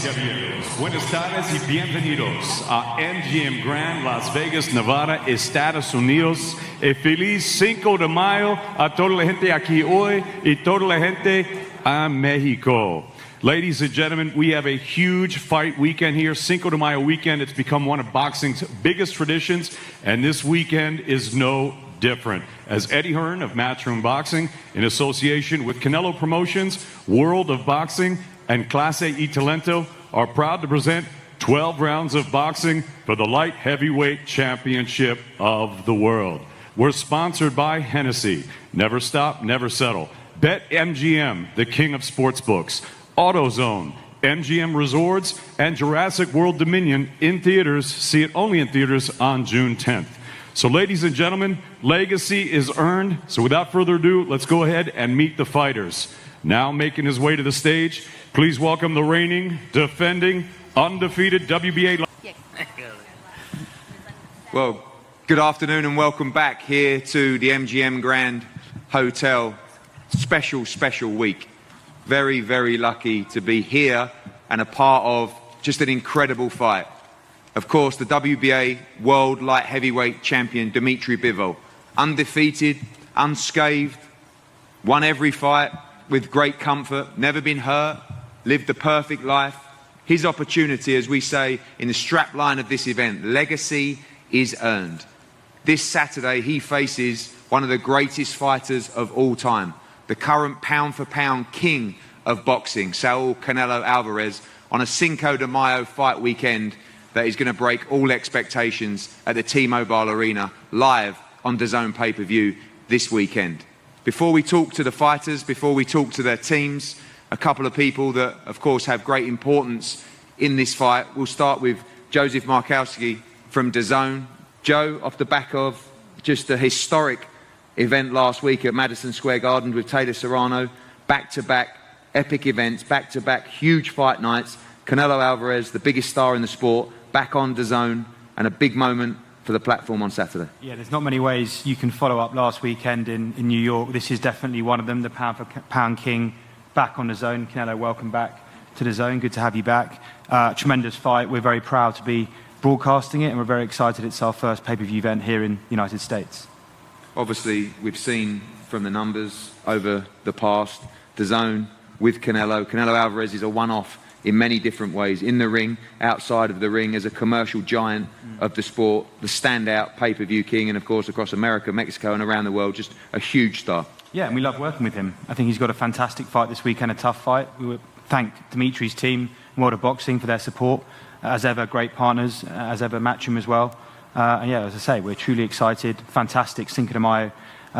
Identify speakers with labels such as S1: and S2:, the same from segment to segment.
S1: caballeros, buenas tardes y bienvenidos a MGM Grand, Las Vegas, Nevada, Estados Unidos. Feliz 5 de mayo a toda la gente aquí hoy y toda la gente a Mexico. Ladies and gentlemen, we have a huge fight weekend here, Cinco de Mayo weekend. It's become one of boxing's biggest traditions, and this weekend is no different. As Eddie Hearn of Matchroom Boxing, in association with Canelo Promotions, World of Boxing, and Clase y Talento, are proud to present 12 rounds of boxing for the light heavyweight championship of the world. We're sponsored by Hennessy, Never Stop, Never Settle, BetMGM, the king of sportsbooks, AutoZone, MGM Resorts, and Jurassic World Dominion in theaters. See it only in theaters on June 10th. So ladies and gentlemen, legacy is earned. So without further ado, let's go ahead and meet the fighters. Now making his way to the stage, please welcome the reigning, defending, undefeated WBA.
S2: Well, good afternoon and welcome back here to the MGM Grand Hotel. Special week. Very, very lucky to be here and a part of just an incredible fight. Of course, the WBA World Light Heavyweight Champion, Dmitry Bivol. Undefeated, unscathed, won every fight with great comfort, never been hurt, lived the perfect life. His opportunity, as we say in the strap line of this event, legacy is earned. This Saturday, he faces one of the greatest fighters of all time, the current pound-for-pound king of boxing, Saul Canelo Alvarez, on a Cinco de Mayo fight weekend that is going to break all expectations at the T-Mobile Arena, live on DAZN pay-per-view this weekend. Before we talk to the fighters, before we talk to their teams, a couple of people that, of course, have great importance in this fight. We'll start with Joseph Markowski from DAZN. Joe, off the back of just a historic event last week at Madison Square Garden with Taylor Serrano, back-to-back epic events, back-to-back huge fight nights. Canelo Alvarez, the biggest star in the sport, back on DAZN, and a big moment for the platform on Saturday.
S3: Yeah, there's not many ways you can follow up last weekend in New York. This is definitely one of them, the pound-for-pound king, back on DAZN. Canelo, welcome back to DAZN. Good to have you back. Tremendous fight. We're very proud to be broadcasting it, and we're very excited it's our first pay-per-view event here in the United States.
S2: Obviously, we've seen from the numbers over the past, DAZN with Canelo. Canelo Alvarez is a one-off in many different ways, in the ring, outside of the ring, as a commercial giant of the sport, the standout pay-per-view king, and of course across America, Mexico, and around the world, just a huge star.
S3: Yeah, and we love working with him. I think he's got a fantastic fight this weekend, a tough fight. We would thank Dimitri's team, World of Boxing, for their support. As ever, great partners, as ever, Matchroom as well. And yeah, as I say, we're truly excited. Fantastic Cinco de Mayo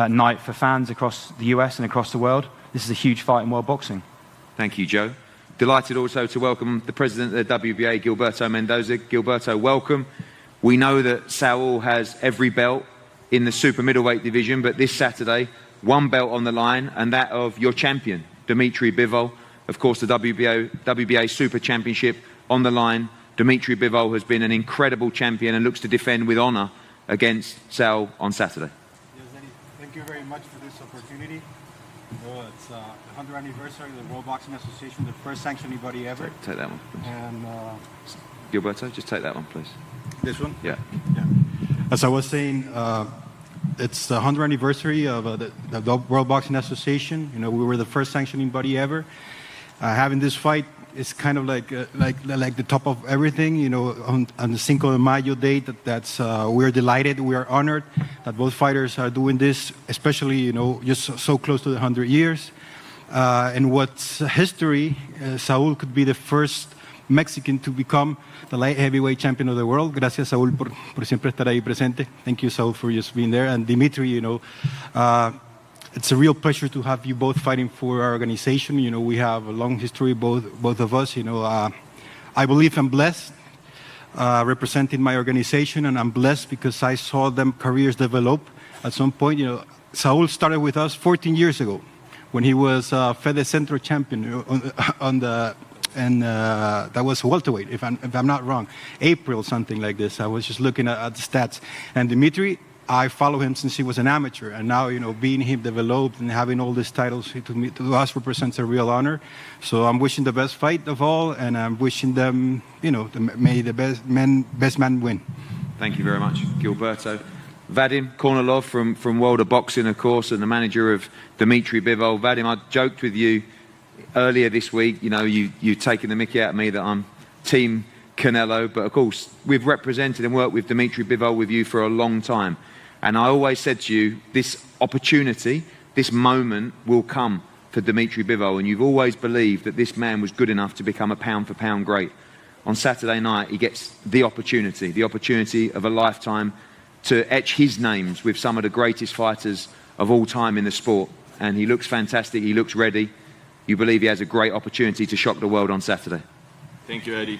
S3: night for fans across the US and across the world. This is a huge fight in world boxing.
S2: Thank you, Joe. Delighted also to welcome the president of the WBA, Gilberto Mendoza. Gilberto, welcome. We know that Saul has every belt in the super middleweight division, but this Saturday, one belt on the line, and that of your champion, Dmitry Bivol. Of course, the WBA Super Championship on the line. Dmitry Bivol has been an incredible champion and looks to defend with honor against Saul on Saturday.
S4: Yes, Eddie, thank you very much for this opportunity. It's the 100th anniversary of the World Boxing Association, the first sanctioning body ever.
S2: Take that one.
S4: And
S2: Gilberto, just take that one, please.
S4: This one?
S2: Yeah.
S4: As I was saying, it's the 100th anniversary of the World Boxing Association. You know, we were the first sanctioning body ever. Having this fight is kind of like the top of everything. You know, on the Cinco de Mayo date, we're delighted, we are honored that both fighters are doing this, especially, you know, just so close to the 100 years. And what's history, Saul could be the first Mexican to become the light heavyweight champion of the world. Gracias, Saul, por siempre estar ahí presente. Thank you, Saul, for just being there. And Dmitry, you know, it's a real pleasure to have you both fighting for our organization. You know, we have a long history, both of us. You know, I believe I'm blessed representing my organization, and I'm blessed because I saw them careers develop. At some point, you know, Saul started with us 14 years ago when he was Fede Centro champion and that was welterweight, if I'm not wrong, April, something like this. I was just looking at the stats. And Dmitry, I follow him since he was an amateur, and now, you know, being him developed and having all these titles to us represents a real honor. So I'm wishing the best fight of all, and I'm wishing them, you know, may the best man win.
S2: Thank you very much, Gilberto. Vadim Kornilov from World of Boxing, of course, and the manager of Dmitry Bivol. Vadim, I joked with you earlier this week, you know, you've taken the mickey out of me that I'm Team Canelo, but of course, we've represented and worked with Dmitry Bivol with you for a long time. And I always said to you, this opportunity, this moment will come for Dmitry Bivol, and you've always believed that this man was good enough to become a pound-for-pound great. On Saturday night, he gets the opportunity of a lifetime to etch his names with some of the greatest fighters of all time in the sport. And he looks fantastic, he looks ready. You believe he has a great opportunity to shock the world on Saturday.
S1: Thank you, Eddie.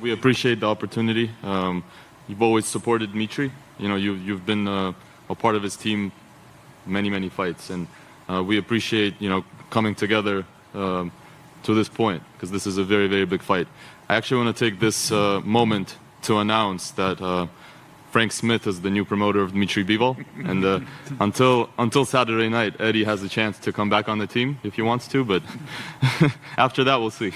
S1: We appreciate the opportunity. You've always supported Dmitry. You know, you've been a part of his team many fights, and we appreciate, you know, coming together to this point, because this is a very big fight. I actually want to take this moment to announce that Frank Smith is the new promoter of Dmitry Bivol, and until Saturday night, Eddie has a chance to come back on the team if he wants to, but after that we'll see.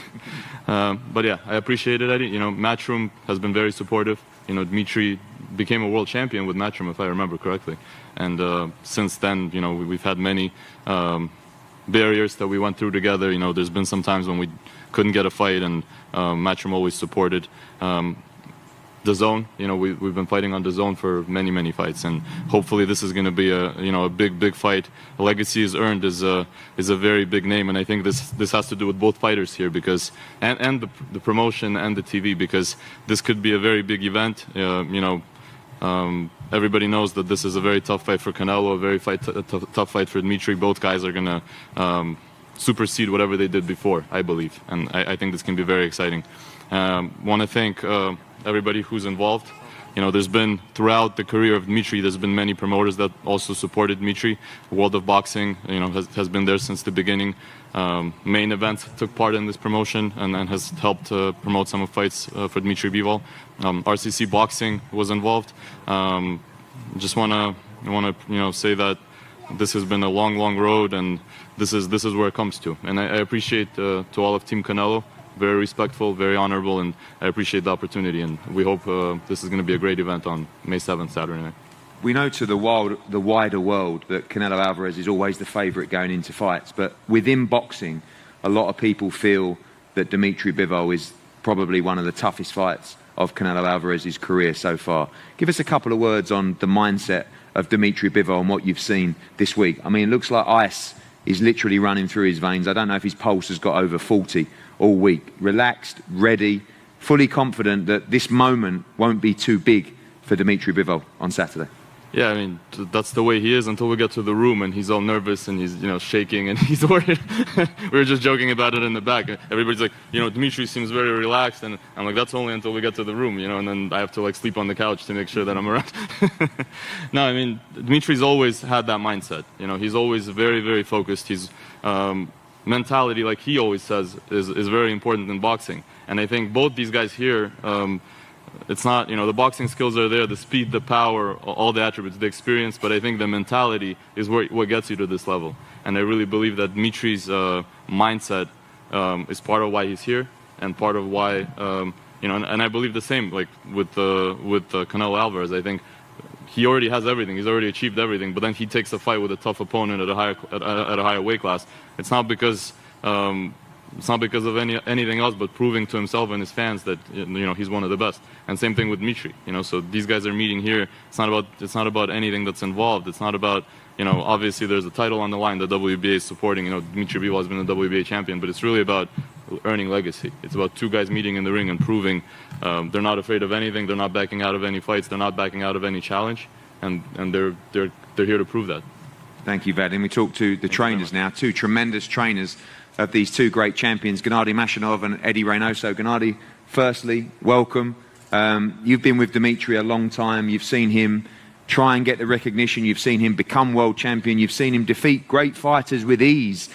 S1: But yeah, I appreciate it, Eddie. You know, Matchroom has been very supportive. You know, Dmitry became a world champion with Matchroom, if I remember correctly, and since then, you know, we've had many barriers that we went through together. You know, there's been some times when we couldn't get a fight, and Matchroom always supported. DAZN, you know, we've been fighting on DAZN for many fights, and hopefully this is going to be a big fight. A legacy is earned is a very big name, and I think this has to do with both fighters here, because and the promotion and the TV, because this could be a very big event. You know, everybody knows that this is a very tough fight for Canelo, a very tough fight for Dmitry. Both guys are going to supersede whatever they did before, I believe, and I think this can be very exciting. Want to thank everybody who's involved. You know, there's been, throughout the career of Dmitry, there's been many promoters that also supported Dmitry. World of Boxing, you know, has been there since the beginning. Main Events took part in this promotion and has helped promote some of fights for Dmitry Bivol. RCC Boxing was involved. Just wanna you know, say that this has been a long road, and this is where it comes to. And I appreciate to all of Team Canelo. Very respectful, very honorable, and I appreciate the opportunity, and we hope this is going to be a great event on May 7th, Saturday night.
S2: We know to the wider world that Canelo Alvarez is always the favourite going into fights, but within boxing, a lot of people feel that Dmitry Bivol is probably one of the toughest fights of Canelo Alvarez's career so far. Give us a couple of words on the mindset of Dmitry Bivol and what you've seen this week. I mean, it looks like ice is literally running through his veins. I don't know if his pulse has got over 40 all week. Relaxed, ready, fully confident that this moment won't be too big for Dmitry Bivol on Saturday.
S1: Yeah, I mean, that's the way he is until we get to the room, and he's all nervous and he's, you know, shaking and he's worried. We were just joking about it in the back. Everybody's like, you know, Dmitry seems very relaxed, and I'm like, that's only until we get to the room, you know, and then I have to like sleep on the couch to make sure that I'm around. No, I mean, Dmitry's always had that mindset. You know, he's always very focused. His mentality, like he always says, is very important in boxing. And I think both these guys here, it's not, you know, the boxing skills are there, the speed, the power, all the attributes, the experience, but I think the mentality is what gets you to this level. And I really believe that Dmitry's mindset is part of why he's here, and part of why, you know, and I believe the same, like with Canelo Alvarez. I think he already has everything, he's already achieved everything, but then he takes a fight with a tough opponent at a higher weight class. It's not because of anything else, but proving to himself and his fans that, you know, he's one of the best. And same thing with Dmitry. You know, so these guys are meeting here. It's not about anything that's involved. It's not about, you know, obviously there's a title on the line that WBA is supporting. You know, Dmitry Bivol has been the WBA champion, but it's really about earning legacy. It's about two guys meeting in the ring and proving they're not afraid of anything. They're not backing out of any fights. They're not backing out of any challenge, and they're here to prove that.
S2: Thank you, Vadim. We talk to the trainers now, two tremendous trainers of these two great champions, Gennady Mashinov and Eddie Reynoso. Gennady, firstly, welcome. You've been with Dmitry a long time. You've seen him try and get the recognition. You've seen him become world champion. You've seen him defeat great fighters with ease,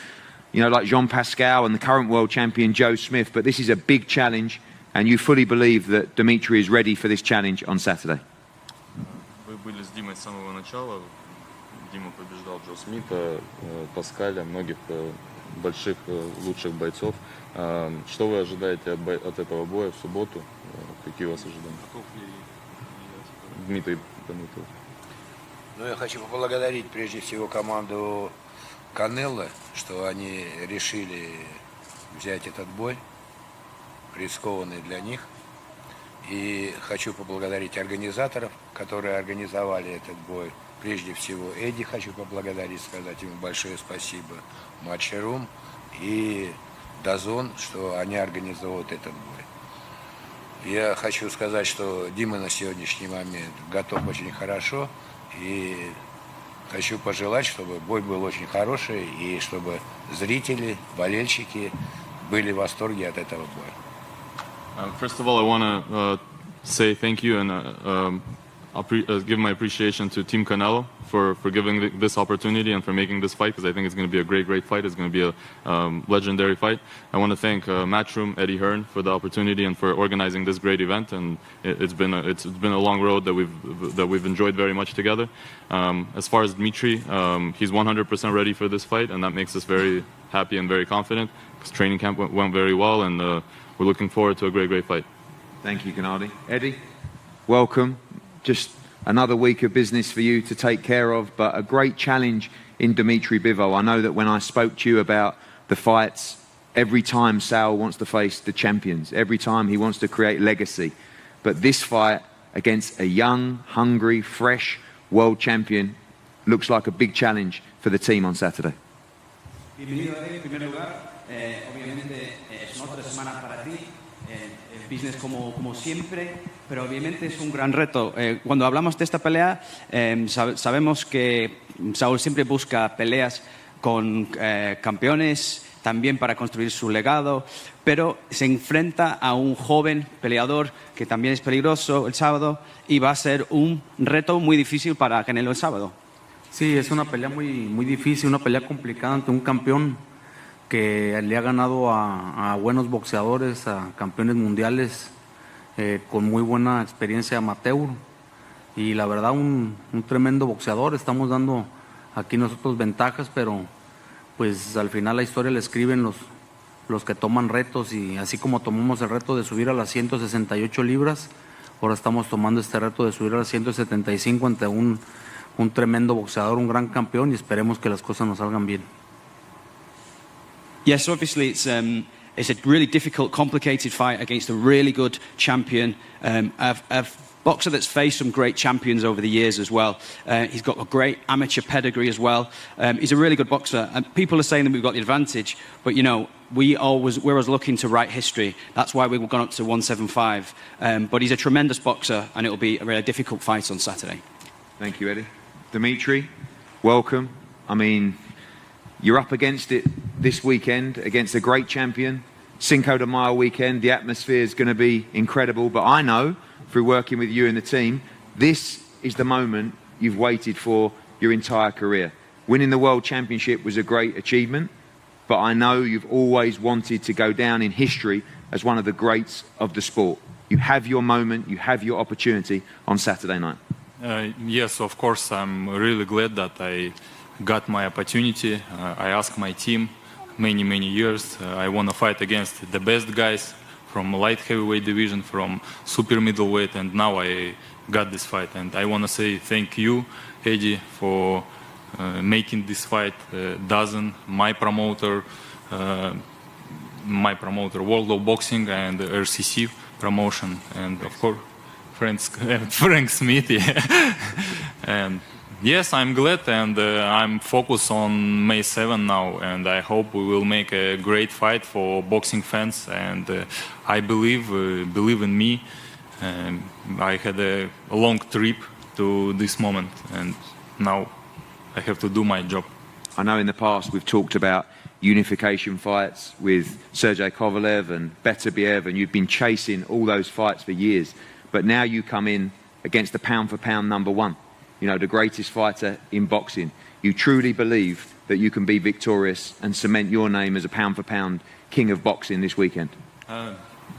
S2: you know, like Jean Pascal and the current world champion, Joe Smith. But this is a big challenge, and you fully believe that Dmitry is ready for this challenge on Saturday.
S5: были с Димой с самого начала. Дима побеждал Джо Смита, Паскаля, многих больших, лучших бойцов. Что вы ожидаете от этого боя в субботу? Какие у вас ожидания? Дмитрий Бивол.
S6: Ну, я хочу поблагодарить прежде всего команду Канело, что они решили взять этот бой, рискованный для них. И хочу поблагодарить организаторов, которые организовали этот бой. Прежде всего Эдди хочу поблагодарить, сказать ему большое спасибо, Matchroom и DAZN, что они организовывают этот бой. Я хочу сказать, что Дима на сегодняшний момент готов очень хорошо. И хочу пожелать, чтобы бой был очень хороший, и чтобы зрители, болельщики были в восторге от этого боя.
S5: First of all, I want to say thank you and give my appreciation to Team Canelo for giving this opportunity and for making this fight, because I think it's going to be a great fight. It's going to be a legendary fight. I want to thank Matchroom, Eddie Hearn, for the opportunity and for organizing this great event. And it's been a long road that we've enjoyed very much together. As far as Dmitry, he's 100% ready for this fight, and that makes us very happy and very confident, because training camp went very well, and we're looking forward to a great fight.
S2: Thank you, Gennady. Eddie, welcome. Just another week of business for you to take care of, but a great challenge in Dmitry Bivol. I know that when I spoke to you about the fights, every time Sal wants to face the champions, every time he wants to create legacy. But this fight against a young, hungry, fresh world champion looks like a big challenge for the team on Saturday.
S7: Bienvenido, Eddie. En primer lugar, obviamente es otra semana para ti. Business como siempre, pero obviamente es un gran reto. Cuando hablamos de esta pelea, sabemos que Saúl siempre busca peleas con campeones, también para construir su legado, pero se enfrenta a un joven peleador que también es peligroso el sábado, y va a ser un reto muy difícil para Canelo el sábado.
S8: Sí, es una pelea muy difícil, una pelea complicada ante un campeón que le ha ganado a buenos boxeadores, a campeones mundiales, con muy buena experiencia amateur, y la verdad un tremendo boxeador. Estamos dando aquí nosotros ventajas, pero pues al final la historia la escriben los que toman retos, y así como tomamos el reto de subir a las 168 libras, ahora estamos tomando este reto de subir a las 175 ante un tremendo boxeador, un gran campeón, y esperemos que las cosas nos salgan bien.
S7: Yes, obviously it's a really difficult, complicated fight against a really good champion, a boxer that's faced some great champions over the years as well. He's got a great amateur pedigree as well. He's a really good boxer, and people are saying that we've got the advantage, but you know, we're always looking to write history. That's why we've gone up to 175. But he's a tremendous boxer, and it'll be a really difficult fight on Saturday.
S2: Thank you, Eddie. Dmitry, welcome. I mean, you're up against it this weekend against a great champion. Cinco de Mayo weekend, the atmosphere is going to be incredible. But I know, through working with you and the team, this is the moment you've waited for your entire career. Winning the World Championship was a great achievement, but I know you've always wanted to go down in history as one of the greats of the sport. You have your moment, you have your opportunity on Saturday night.
S5: Yes, of course, I'm really glad that I got my opportunity. I asked my team many years. I want to fight against the best guys from light heavyweight division, from super middleweight, and now I got this fight. And I want to say thank you, Eddie, for making this fight. DAZN, my promoter, World of Boxing, and RCC promotion, and of course Frank Smith. Yeah. And yes, I'm glad, and I'm focused on May 7 now, and I hope we will make a great fight for boxing fans, and I believe in me. I had a long trip to this moment, and now I have to do my job.
S2: I know in the past we've talked about unification fights with Sergey Kovalev and Beterbiev, and you've been chasing all those fights for years. But now you come in against the pound-for-pound number one, you know, the greatest fighter in boxing. You truly believe that you can be victorious and cement your name as a pound-for-pound king of boxing this weekend?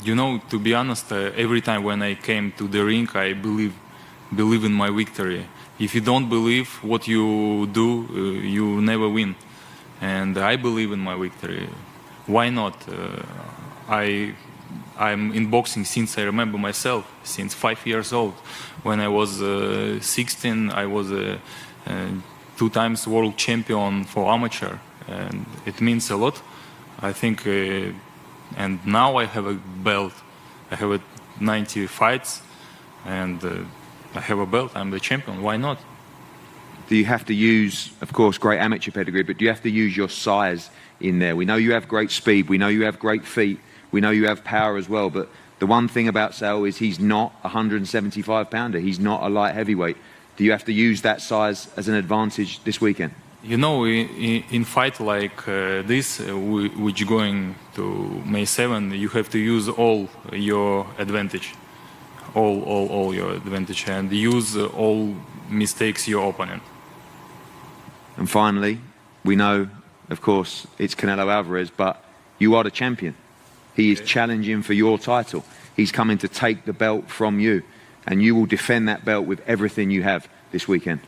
S5: You know, to be honest, every time when I came to the ring, I believe in my victory. if you don't believe what you do, you never win. And I believe in my victory. Why not? I'm in boxing since I remember myself, since 5 years old. When I was 16, I was a 2 times world champion for amateur, and it means a lot. I think, and now I have a belt. I have 90 fights, and I have a belt. I'm the champion. Why not?
S2: Do you have to use, of course, great amateur pedigree, but do you have to use your size in there? We know you have great speed. We know you have great feet. We know you have power as well. But the one thing about Saul is he's not a 175-pounder. He's not a light heavyweight. Do you have to use that size as an advantage this weekend?
S5: You know, in fight like this, which going to May 7, you have to use all your advantage. All your advantage, and use all mistakes your opponent.
S2: And finally, we know, of course, it's Canelo Alvarez, but you are the champion. He is challenging for your title. He's coming to take the belt from you, and you will defend that belt with everything you have this weekend.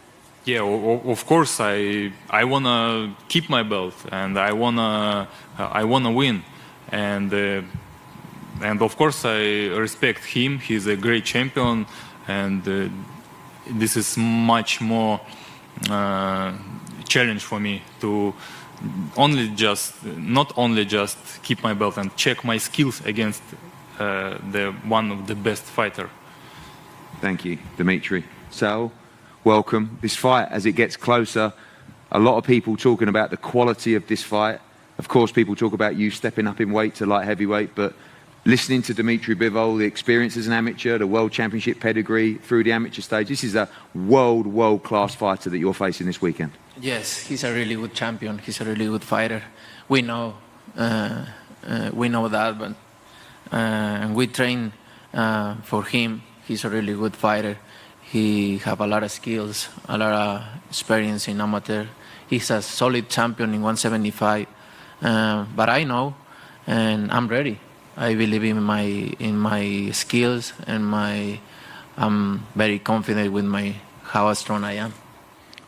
S5: Yeah, of course, I wanna keep my belt, and I wanna win, and of course I respect him. He's a great champion, and this is much more challenge for me to not only just keep my belt and check my skills against the one of the best fighter.
S2: Thank you, Dmitry. Saul, welcome. This fight, as it gets closer, a lot of people talking about the quality of this fight. Of course, people talk about you stepping up in weight to light heavyweight, but listening to Dmitry Bivol, the experience as an amateur, the world championship pedigree through the amateur stage, this is a world-class fighter that you're facing this weekend.
S9: Yes, he's a really good champion. He's a really good fighter. We know that, but and we train for him. He's a really good fighter. He have a lot of skills, a lot of experience in amateur. He's a solid champion in 175. But I know, and I'm ready. I believe in my skills, and I'm very confident with how strong I am.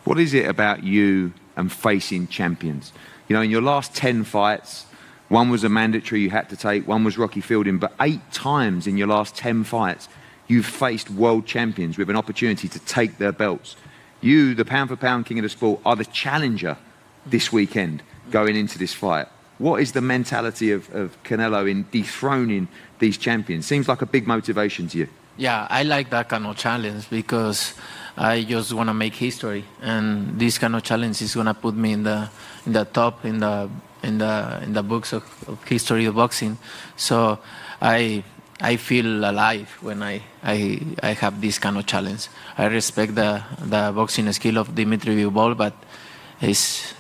S2: What is it about you and facing champions? You know, in your last 10 fights, one was a mandatory you had to take, one was Rocky Fielding, but 8 times in your last 10 fights, you've faced world champions with an opportunity to take their belts. You, the pound-for-pound king of the sport, are the challenger this weekend going into this fight. What is the mentality of Canelo in dethroning these champions? Seems like a big motivation to you.
S9: Yeah, I like that kind of challenge because I just want to make history, and this kind of challenge is going to put me in the top in the books of history of boxing. So I feel alive when I have this kind of challenge. I respect the boxing skill of Dmitry Bivol, but it's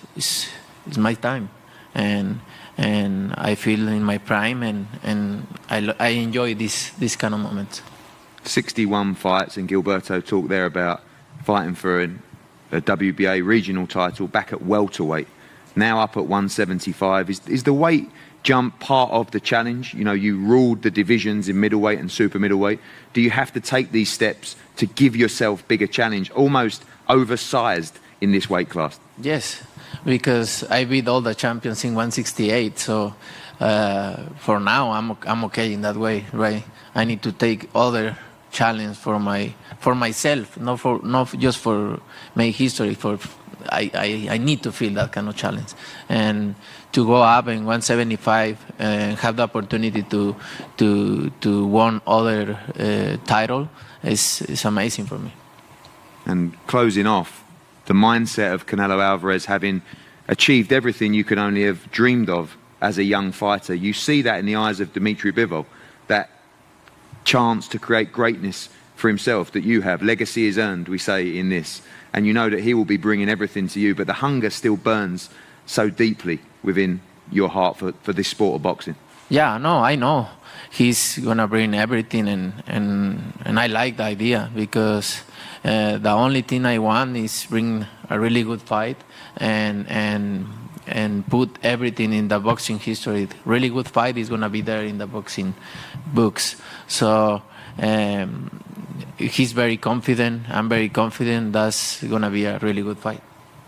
S9: my time, and I feel in my prime, and I enjoy this kind of moments.
S2: 61 fights, and Gilberto talked there about fighting for a WBA regional title back at welterweight, now up at 175. Is the weight jump part of the challenge? You know, you ruled the divisions in middleweight and super middleweight. Do you have to take these steps to give yourself bigger challenge, almost oversized in this weight class?
S9: Yes, because I beat all the champions in 168, so for now I'm okay in that way, right? I need to take other challenge for myself, not just for make history. I need to feel that kind of challenge, and to go up in 175 and have the opportunity to win other title is amazing for me.
S2: And closing off, the mindset of Canelo Alvarez, having achieved everything you could only have dreamed of as a young fighter. You see that in the eyes of Dmitry Bivol, that chance to create greatness for himself that you have. Legacy is earned, we say in this, and you know that he will be bringing everything to you, but the hunger still burns so deeply within your heart for this sport of boxing.
S9: Yeah, no, I know he's gonna bring everything, and I like the idea, because the only thing I want is bring a really good fight and put everything in the boxing history. Really good fight is gonna be there in the boxing books. So he's very confident. I'm very confident. That's going to be a really good fight.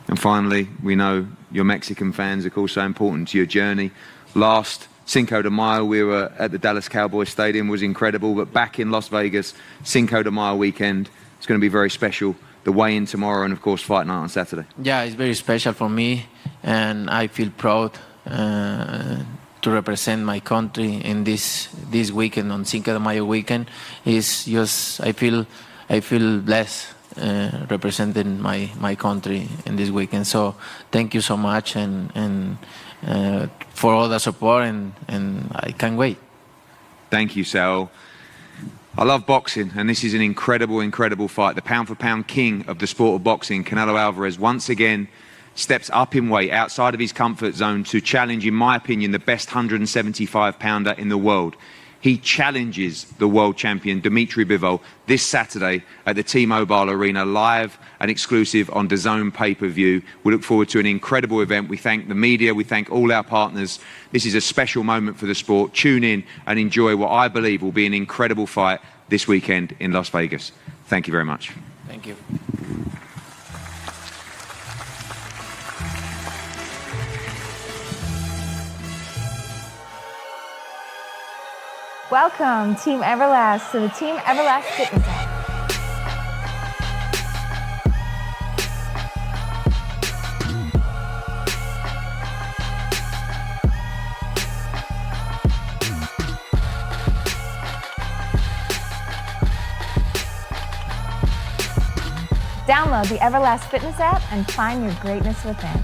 S2: And finally, we know your Mexican fans are also important to your journey. Last Cinco de Mayo, we were at the Dallas Cowboys Stadium, was incredible. But back in Las Vegas, Cinco de Mayo weekend, it's going to be very special. The weigh-in tomorrow and, of course, fight night on Saturday.
S9: Yeah, it's very special for me, and I feel proud to represent my country in this weekend, on Cinco de Mayo weekend. It's just, I feel blessed representing my country in this weekend. So thank you so much, and for all the support, and I can't wait.
S2: Thank you, Saul. I love boxing, and this is an incredible, incredible fight. The pound-for-pound king of the sport of boxing, Canelo Alvarez, once again steps up in weight outside of his comfort zone to challenge, in my opinion, the best 175-pounder in the world. He challenges the world champion, Dmitry Bivol, this Saturday at the T-Mobile Arena, live and exclusive on DAZN pay-per-view. We look forward to an incredible event. We thank the media. We thank all our partners. This is a special moment for the sport. Tune in and enjoy what I believe will be an incredible fight this weekend in Las Vegas. Thank you very much.
S9: Thank you.
S10: Welcome, Team Everlast, to the Team Everlast Fitness app. Download the Everlast Fitness app and find your greatness within.